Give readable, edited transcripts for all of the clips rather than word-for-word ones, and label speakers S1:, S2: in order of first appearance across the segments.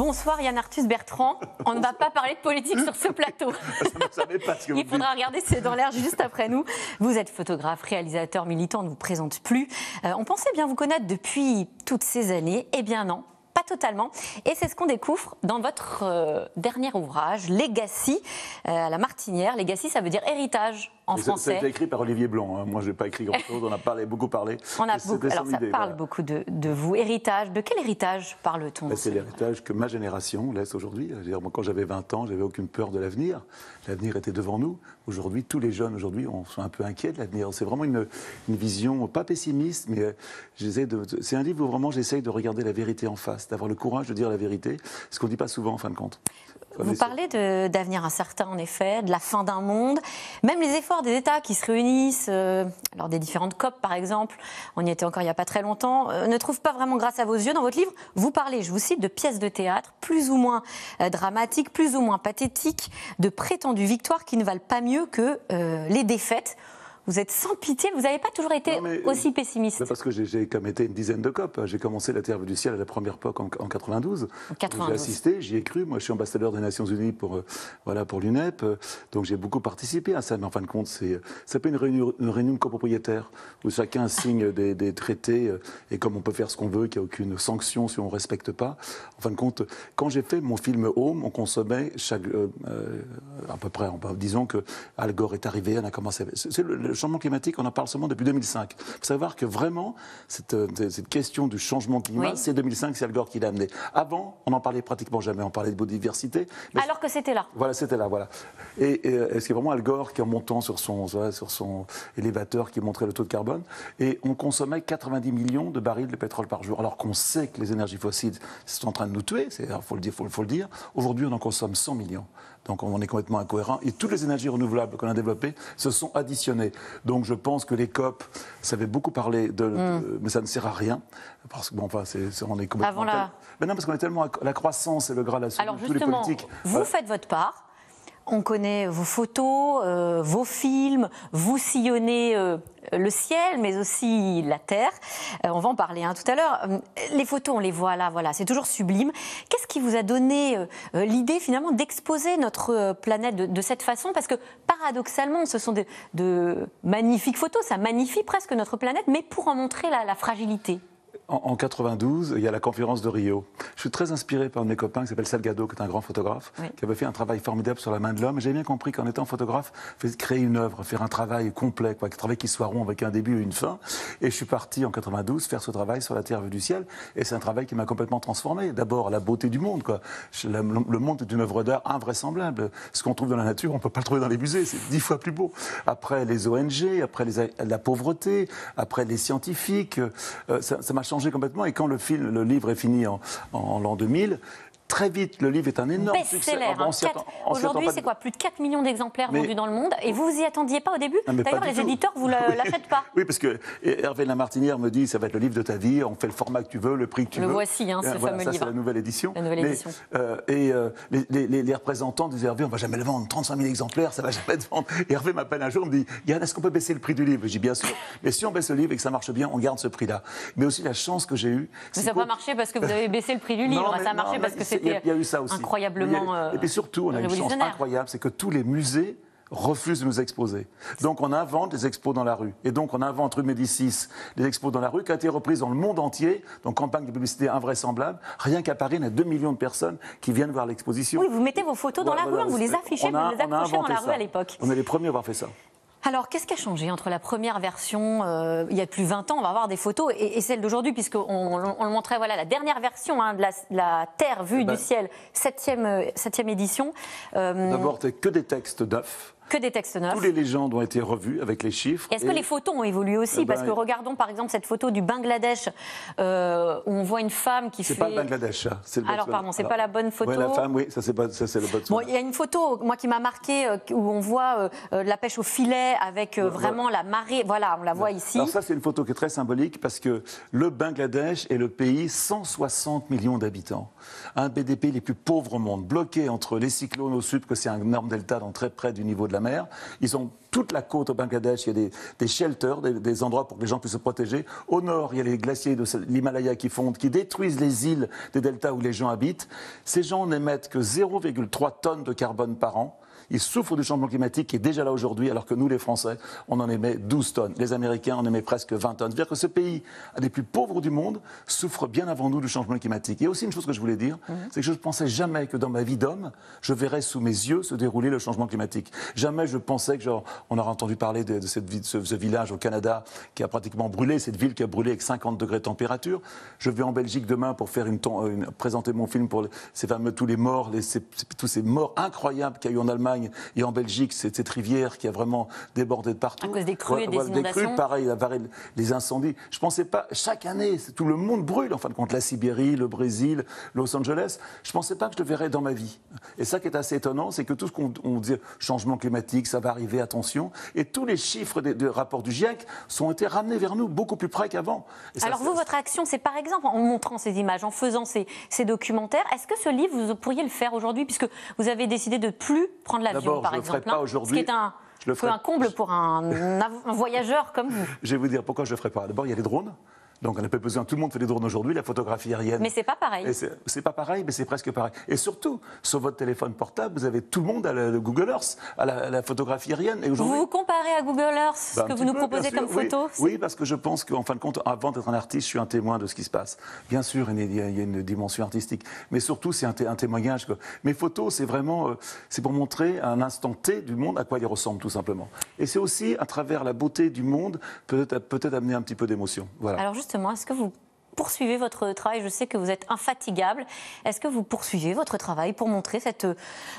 S1: Bonsoir Yann Arthus Bertrand. On ne va pas parler de politique sur ce plateau. Il faudra regarder C'est dans l'air juste après nous. Vous êtes photographe, réalisateur, militant, on ne vous présente plus. On pensait bien vous connaître depuis toutes ces années. Eh bien non. Pas totalement. Et c'est ce qu'on découvre dans votre dernier ouvrage, Legacy, à la Martinière. Legacy, ça veut dire héritage en français.
S2: Ça a été écrit par Olivier Blanc. Hein. Moi, je n'ai pas écrit grand-chose. On a beaucoup parlé.
S1: Alors, ça parle beaucoup de vous. Héritage. De quel héritage parle-t-on?
S2: C'est l'héritage que ma génération laisse aujourd'hui. Moi, quand j'avais 20 ans, j'avais aucune peur de l'avenir. L'avenir était devant nous. Aujourd'hui, tous les jeunes, on sont un peu inquiets de l'avenir. C'est vraiment une vision, pas pessimiste, mais c'est un livre où vraiment j'essaye de regarder la vérité en face, d'avoir le courage de dire la vérité, ce qu'on ne dit pas souvent en fin de compte.
S1: Vous parlez d'avenir incertain, en effet, de la fin d'un monde. Même les efforts des États qui se réunissent, lors des différentes COP par exemple, on y était encore il n'y a pas très longtemps, ne trouvent pas vraiment grâce à vos yeux. Dans votre livre, vous parlez, je vous cite, de pièces de théâtre plus ou moins dramatiques, plus ou moins pathétiques, de prétendues victoires qui ne valent pas mieux que les défaites. Vous êtes sans pitié, vous n'avez pas toujours été aussi pessimiste.
S2: Parce que j'ai comme été une dizaine de COP. J'ai commencé la Terre vue du ciel à la première POC en 92. J'ai assisté, j'y ai cru. Moi, je suis ambassadeur des Nations Unies pour l'UNEP. Donc j'ai beaucoup participé à ça. Mais en fin de compte, c'est pas une réunion de copropriétaires où chacun signe des traités et comme on peut faire ce qu'on veut, qu'il n'y a aucune sanction si on ne respecte pas. En fin de compte, quand j'ai fait mon film Home, on consommait à peu près, disons que Al Gore est arrivé, on a commencé. Le changement climatique, on en parle seulement depuis 2005. Il faut savoir que vraiment, cette question du changement climatique, c'est 2005, c'est Al Gore qui l'a amené. Avant, on n'en parlait pratiquement jamais, on parlait de biodiversité.
S1: Alors que c'était là.
S2: Voilà, c'était là, voilà. Et c'est vraiment Al Gore qui, en montant sur son élévateur, qui montrait le taux de carbone, et on consommait 90 millions de barils de pétrole par jour, alors qu'on sait que les énergies fossiles sont en train de nous tuer, il faut le dire. Aujourd'hui, on en consomme 100 millions. Donc on est complètement incohérent. Et toutes les énergies renouvelables qu'on a développées se sont additionnées. Donc je pense que les COP, ça avait beaucoup parlé mais ça ne sert à rien. Parce que on est complètement... Mais non, parce qu'on est tellement... La croissance et le Graal absolu, tous les politiques...
S1: Vous faites votre part. On connaît vos photos, vos films, vous sillonnez le ciel, mais aussi la terre. On va en parler tout à l'heure. Les photos, on les voit là, voilà, c'est toujours sublime. Qu'est-ce qui vous a donné l'idée finalement d'exposer notre planète de cette façon? Parce que paradoxalement, ce sont de magnifiques photos, ça magnifie presque notre planète, mais pour en montrer la fragilité.
S2: En 92, il y a la conférence de Rio. Je suis très inspiré par un de mes copains qui s'appelle Salgado, qui est un grand photographe, qui avait fait un travail formidable sur la main de l'homme. J'ai bien compris qu'en étant photographe, créer une œuvre, faire un travail complet, un travail qui soit rond avec un début et une fin. Et je suis parti en 92 faire ce travail sur la Terre vue du ciel. Et c'est un travail qui m'a complètement transformé. D'abord, la beauté du monde, quoi. Le monde est une œuvre d'art invraisemblable. Ce qu'on trouve dans la nature, on ne peut pas le trouver dans les musées. C'est 10 fois plus beau. Après les ONG, après la pauvreté, après les scientifiques, ça m'a changé complètement. Et quand le livre est fini en l'an 2000, très vite, le livre est un énorme succès.
S1: Aujourd'hui, c'est quoi? Plus de 4 millions d'exemplaires vendus dans le monde. Et vous y attendiez pas au début? D'ailleurs, les éditeurs, vous ne l'achètent pas.
S2: Oui, parce que Hervé Lamartinière me dit, ça va être le livre de ta vie, on fait le format que tu veux, le prix que tu veux.
S1: Le voici, ce fameux livre.
S2: C'est la nouvelle édition.
S1: La nouvelle édition.
S2: Les représentants disaient, Hervé, on ne va jamais le vendre, 35 000 exemplaires, ça ne va jamais se vendre. Et Hervé m'appelle un jour, me dit, Yann, est-ce qu'on peut baisser le prix du livre? Je dis, bien sûr. Mais si on baisse le livre et que ça marche bien, on garde ce prix-là. Mais aussi la chance que j'ai eue.
S1: Mais ça n'a pas marché parce que vous avez baissé le prix du livre, ça a marché parce que c'était incroyablement
S2: et puis surtout, on a une chance incroyable, c'est que tous les musées refusent de nous exposer. Donc on invente des expos dans la rue. Et donc on invente rue Médicis, des expos dans la rue qui a été reprise dans le monde entier, donc campagne de publicité invraisemblable. Rien qu'à Paris, il y a 2 millions de personnes qui viennent voir l'exposition.
S1: Oui, vous mettez vos photos dans la rue, vous les affichez, vous les accrochez dans la rue à l'époque.
S2: On est les premiers à avoir fait ça.
S1: Alors, qu'est-ce qui a changé entre la première version, il y a plus de 20 ans, on va voir des photos, et celle d'aujourd'hui, puisqu'on le montrait, voilà, la dernière version de la Terre vue du ciel, 7e édition.
S2: D'abord, c'est que des textes neufs.
S1: Que des textes neufs.
S2: Toutes les légendes ont été revues avec les chiffres.
S1: Est-ce que les photos ont évolué aussi? Parce que regardons par exemple cette photo du Bangladesh où on voit une femme qui fait...
S2: C'est pas le Bangladesh, ça.
S1: Alors pardon, c'est pas la bonne photo.
S2: Oui, la femme, oui, ça c'est le Botswana.
S1: Bon, il y a une photo, moi qui m'a marqué, où on voit la pêche au filet avec vraiment la marée. Voilà, on la voit ici.
S2: Alors ça, c'est une photo qui est très symbolique parce que le Bangladesh est le pays 160 millions d'habitants. Un des pays les plus pauvres au monde, bloqué entre les cyclones au sud, que c'est un énorme delta, donc très près du niveau de la mer. Ils ont toute la côte au Bangladesh, il y a des shelters, des endroits pour que les gens puissent se protéger. Au nord, il y a les glaciers de l'Himalaya qui fondent, qui détruisent les îles des deltas où les gens habitent. Ces gens n'émettent que 0,3 tonnes de carbone par an. Ils souffrent du changement climatique qui est déjà là aujourd'hui, alors que nous, les Français, on en émet 12 tonnes. Les Américains en émettent presque 20 tonnes. C'est-à-dire que ce pays, un des plus pauvres du monde, souffre bien avant nous du changement climatique. Il y a aussi une chose que je voulais dire, c'est que je ne pensais jamais que dans ma vie d'homme, je verrais sous mes yeux se dérouler le changement climatique. Jamais je pensais que, on aurait entendu parler de ce village au Canada qui a pratiquement brûlé, cette ville qui a brûlé avec 50 degrés de température. Je vais en Belgique demain pour faire présenter mon film pour ces fameux, tous les morts, tous ces morts incroyables qu'il y a eu en Allemagne et en Belgique, c'est cette rivière qui a vraiment débordé de partout.
S1: À cause des crues et des inondations.
S2: Des crues, pareil, les incendies. Je ne pensais pas, chaque année, tout le monde brûle, en fin de compte, la Sibérie, le Brésil, Los Angeles. Je ne pensais pas que je le verrais dans ma vie. Et ça qui est assez étonnant, c'est que tout ce qu'on dit, changement climatique, ça va arriver, attention, et tous les chiffres des rapports du GIEC ont été ramenés vers nous beaucoup plus près qu'avant.
S1: Alors vous, votre action, c'est par exemple en montrant ces images, en faisant ces documentaires. Est-ce que ce livre, vous pourriez le faire aujourd'hui, puisque vous avez décidé de ne plus prendre l'avion, par exemple,
S2: pas aujourd'hui.
S1: Ce qui est un comble pour un voyageur comme vous.
S2: Je vais vous dire pourquoi je ne le ferai pas. D'abord, il y a les drones. Donc on n'a pas besoin, tout le monde fait des drones aujourd'hui, la photographie aérienne.
S1: Mais c'est pas pareil.
S2: C'est pas pareil, mais c'est presque pareil. Et surtout, sur votre téléphone portable, vous avez tout le monde à le Google Earth, à la photographie aérienne. Et
S1: vous vous comparez à Google Earth, ce que vous nous proposez comme photo?
S2: Oui, parce que je pense qu'en fin de compte, avant d'être un artiste, je suis un témoin de ce qui se passe. Bien sûr, il y a une dimension artistique, mais surtout, c'est un témoignage. Mes photos, c'est vraiment, c'est pour montrer à un instant T du monde à quoi il ressemble, tout simplement. Et c'est aussi, à travers la beauté du monde, peut-être amener un petit peu d'émotion. Voilà.
S1: Alors justement, est-ce que vous poursuivez votre travail? Je sais que vous êtes infatigable. Est-ce que vous poursuivez votre travail pour montrer cette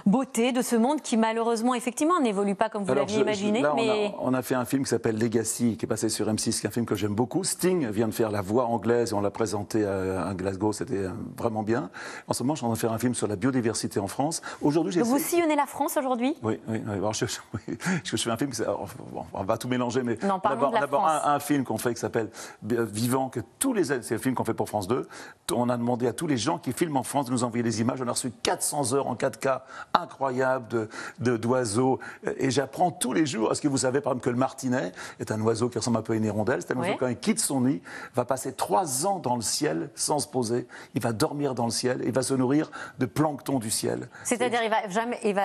S1: beauté de ce monde qui, malheureusement, effectivement, n'évolue pas comme vous l'aviez imaginé?
S2: Là, on a fait un film qui s'appelle Legacy, qui est passé sur M6, qui est un film que j'aime beaucoup. Sting vient de faire la voix anglaise et on l'a présenté à Glasgow, c'était vraiment bien. En ce moment, je suis en train de faire un film sur la biodiversité en France. Aujourd'hui,
S1: vous sillonnez la France aujourd'hui?
S2: Oui. Alors, je fais un film, on va tout mélanger, mais
S1: d'abord
S2: un film qu'on fait qui s'appelle Vivant, que tous les... C'est le film qu'on fait pour France 2. On a demandé à tous les gens qui filment en France de nous envoyer des images. On a reçu 400 heures en 4K incroyables d'oiseaux. Et j'apprends tous les jours. Est-ce que vous savez, par exemple, que le martinet est un oiseau qui ressemble un peu à une hirondelle? C'est un oiseau, quand il quitte son nid, va passer 3 ans dans le ciel sans se poser. Il va dormir dans le ciel. Il va se nourrir de plancton du ciel.
S1: C'est-à-dire, il va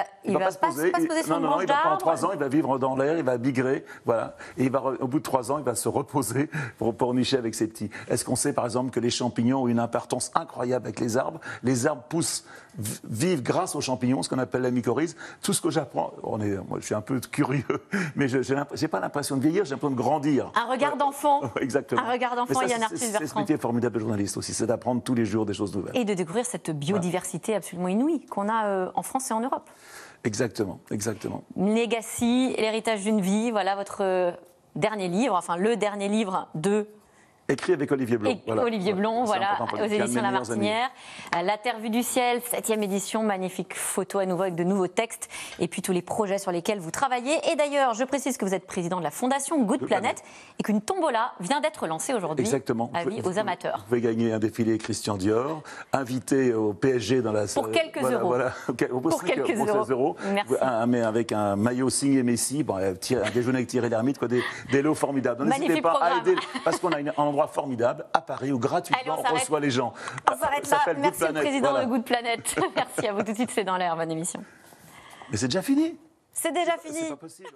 S1: pas se poser sur une branche d'arbre?
S2: Pendant 3 ans, il va vivre dans l'air, il va migrer. Voilà. Et au bout de 3 ans, il va se reposer pour nicher avec ses petits. Est-ce qu'on sait, par exemple, que les champignons ont une importance incroyable avec les arbres? Les arbres vivent grâce aux champignons, ce qu'on appelle la mycorhize. Tout ce que j'apprends, moi je suis un peu curieux, mais je n'ai pas l'impression de vieillir, j'ai l'impression de grandir.
S1: Un regard d'enfant.
S2: Exactement.
S1: Un regard d'enfant, Yann Arthus-Bertrand.
S2: C'est ce métier formidable de journaliste aussi, c'est d'apprendre tous les jours des choses nouvelles.
S1: Et de découvrir cette biodiversité absolument inouïe qu'on a en France et en Europe.
S2: Exactement.
S1: Legacy, l'héritage d'une vie, voilà votre dernier livre, enfin le dernier livre de...
S2: Écrit avec Olivier Blond.
S1: Olivier Blond, aux éditions La Martinière. La Terre vue du ciel, 7e édition, magnifique photo à nouveau avec de nouveaux textes et puis tous les projets sur lesquels vous travaillez. Et d'ailleurs, je précise que vous êtes président de la fondation Good Planet et qu'une tombola vient d'être lancée aujourd'hui.
S2: Exactement.
S1: Avis aux amateurs.
S2: Vous pouvez gagner un défilé Christian Dior, invité au PSG dans la...
S1: Pour quelques euros.
S2: Pour quelques euros.
S1: Merci.
S2: Mais avec un maillot signé Messi, un déjeuner avec Thierry Lhermitte, des lots formidables.
S1: N'hésitez pas à aider,
S2: parce qu'on a un endroit formidable à Paris où gratuitement on reçoit les gens.
S1: On s'arrête là. Merci au président de Good Planet. Merci à vous. Tout de suite, c'est dans l'air, bonne émission.
S2: Mais c'est déjà fini.
S1: C'est déjà fini.
S2: C'est pas possible.